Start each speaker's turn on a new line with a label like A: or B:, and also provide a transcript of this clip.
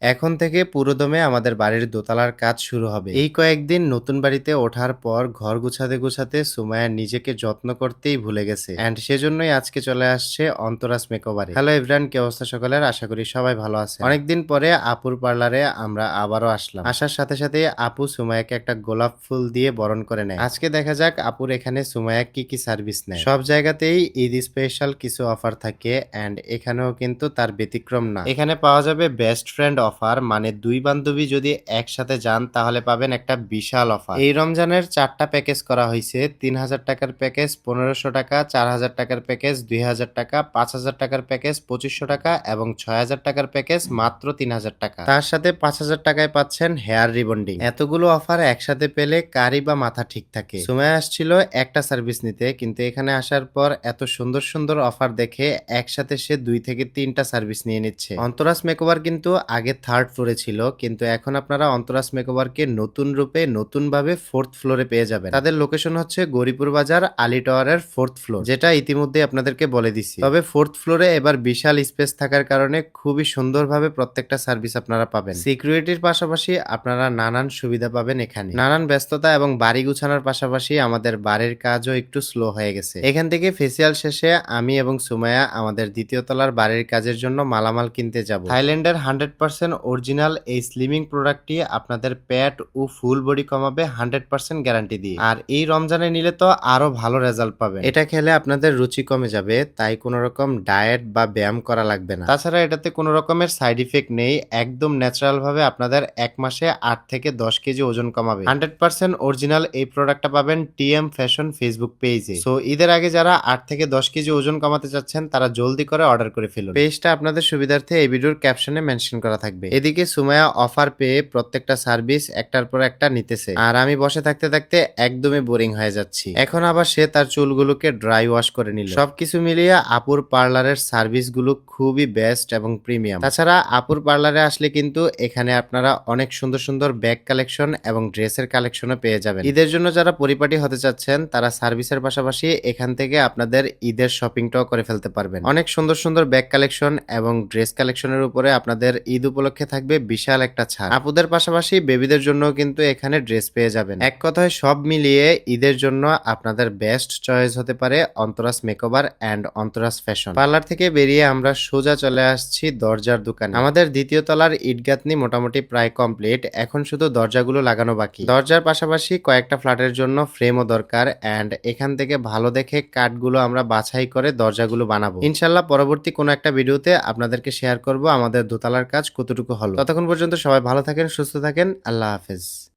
A: এখন থেকে পুরোদমে আমাদের বাড়ির দোতলার কাজ শুরু হবে। এই কয়েকদিন নতুন বাড়িতে ওঠার পর ঘর গুছাতে গুছাতে সুমাইয়া নিজেকে যত্ন করতেই ভুলে গেছে অ্যান্ড সেজন্যই আজকে চলে আসছে অন্তরাজ মেকওভারে। হ্যালো এভরিওয়ান, কি অবস্থা সকলের? আশা করি সবাই ভালো আছে। অনেকদিন পরে আপুর পার্লারে আমরা আবারও আসলাম। আসার সাথে সাথে আপু সুমাইয়াকে একটা গোলাপ ফুল দিয়ে বরণ করে নেয়। আজকে দেখা যাক আপুর এখানে সুমাইয়া কি কি সার্ভিস নেয়। সব জায়গাতেই ঈদ স্পেশাল কিছু অফার থাকে অ্যান্ড এখানেও কিন্তু তার ব্যতিক্রম না। এখানে পাওয়া যাবে বেস্ট ফ্রেন্ড অফার, মানে দুই বান্ধবী যদি একসাথে যান তাহলে পাবেন একটা বিশাল অফার। এই রমজানের 4টা প্যাকেজ করা হয়েছে। 3000 টাকার প্যাকেজ 1500 টাকা, 4000 টাকার প্যাকেজ 2000 টাকা, 5000 টাকার প্যাকেজ 2500 টাকা এবং 6000 টাকার প্যাকেজ মাত্র 3000 টাকা। তার সাথে 5000 টাকায় পাচ্ছেন হেয়ার রিবন্ডিং। এতগুলো অফার একসাথে পেলে কারই বা মাথা ঠিক থাকে। সময় আসছিল একটা সার্ভিস নিতে, কিন্তু এখানে আসার পর এত সুন্দর সুন্দর অফার দেখে একসাথে সে 2 থেকে 3টা সার্ভিস নিয়ে নিচ্ছে। অন্তরাজ মেকওভার কিন্তু আগে 3rd ফ্লোরে ছিল, কিন্তু এখন আপনারা অন্তরাজ মেকওভারকে নতুন রূপে নতুনভাবে 4th ফ্লোরে পেয়ে যাবেন। তাদের লোকেশন হচ্ছে গরিপুর বাজার আলী টাওয়ারের 4th ফ্লোর, যেটা ইতিমধ্যে আপনাদেরকে বলে দিচ্ছি। তবে 4th ফ্লোরে এবার বিশাল স্পেস থাকার কারণে খুবই সুন্দরভাবে প্রত্যেকটা সার্ভিস আপনারা পাবেন। সিকিউরিটির পাশাপাশি আপনারা নানান সুবিধা পাবেন এখানে। নানান ব্যস্ততা এবং বাড়ি গুছানোর পাশাপাশি আমাদের বাড়ির কাজও একটু স্লো হয়ে গেছে। এখান থেকে ফেসিয়াল শেষে আমি এবং সুমাইয়া আমাদের দ্বিতীয় তলার বাড়ির কাজের জন্য মালামাল কিনতে যাব। থাইল্যান্ডের 100% অরিজিনাল এই স্লিমিং প্রোডাক্টটি আপনাদের পেট ও ফুল বডি কমাবে 100% গ্যারান্টি দিয়ে। আর এই রমজানে নিলে তো আরো ভালো রেজাল্ট পাবেন। এটা খেলে আপনাদের রুচি কমে যাবে, তাই কোনো রকম ডায়েট বা ব্যায়াম করা লাগবে না। তাছাড়া এটাতে কোনো রকমের সাইড ইফেক্ট নেই, একদম ন্যাচারাল ভাবে আপনাদের 1 মাসে 8 থেকে 10 কেজি ওজন কমাবে। 100% অরিজিনাল এই প্রোডাক্টটা পাবেন টিএম ফ্যাশন ফেসবুক পেজে। সো ঈদের আগে যারা 8 থেকে 10 কেজি ওজন কমাতে চাচ্ছেন তারা জলদি করে অর্ডার করে ফেলুন। পেজটা আপনাদের সুবিধার্থে এই ভিডিওর ক্যাপশনে মেনশন করা থাকবে। এদিকে সুমাইয়া অফার পেয়ে প্রত্যেকটা সার্ভিস একটার পর একটা নিতেছে, আর আমি বসে থাকতে থাকতে একদমই বোরিং হয়ে যাচ্ছি। এখন আবার সে তার চুলগুলোকে ড্রাই ওয়াশ করে নিল। সবকিছু মিলিয়ে আপুর পার্লারের সার্ভিসগুলো খুবই বেস্ট এবং প্রিমিয়াম। তাছাড়া আপুর পার্লারে আসলে কিন্তু এখানে আপনারা অনেক সুন্দর সুন্দর ব্যাগ কালেকশন এবং ড্রেসের কালেকশনও পেয়ে যাবেন। ঈদের জন্য যারা পরিপাটি হতে চাচ্ছেন তারা সার্ভিসের পাশাপাশি এখান থেকে আপনাদের ঈদের শপিংটাও করে ফেলতে পারবেন। অনেক সুন্দর সুন্দর ব্যাগ কালেকশন এবং ড্রেস কালেকশনের উপরে আপনাদের ঈদ উপলক্ষে থাকবে বিশাল একটা ছাড়। আপুদের পাশাপাশি বেবিদের জন্য কিন্তু এখানে ড্রেস পেয়ে যাবেন। এক কথায় সব মিলিয়ে ঈদের জন্য আপনাদের বেস্ট চয়েস হতে পারে অন্তরাজ মেকওভার এন্ড অন্তরাজ ফ্যাশন। পার্লার থেকে বেরিয়ে আমরা সোজা চলে আসছি দরজার দোকানে। আমাদের দ্বিতীয় তলার ইটগাঁথনি মোটামুটি প্রায় কমপ্লিট, এখন শুধু দরজাগুলো লাগানো বাকি। দরজার পাশাপাশি কয়েকটা ফ্ল্যাটের জন্য ফ্রেমও দরকার এন্ড এখান থেকে ভালো দেখে কাঠগুলো আমরা বাছাই করে দরজাগুলো বানাবো। ইনশাল্লাহ পরবর্তী কোনো একটা ভিডিওতে আপনাদেরকে শেয়ার করব আমাদের দোতলার কাজ কতটুকু হলো। ততক্ষণ পর্যন্ত সবাই ভালো থাকেন, সুস্থ থাকেন, আল্লাহ হাফেজ।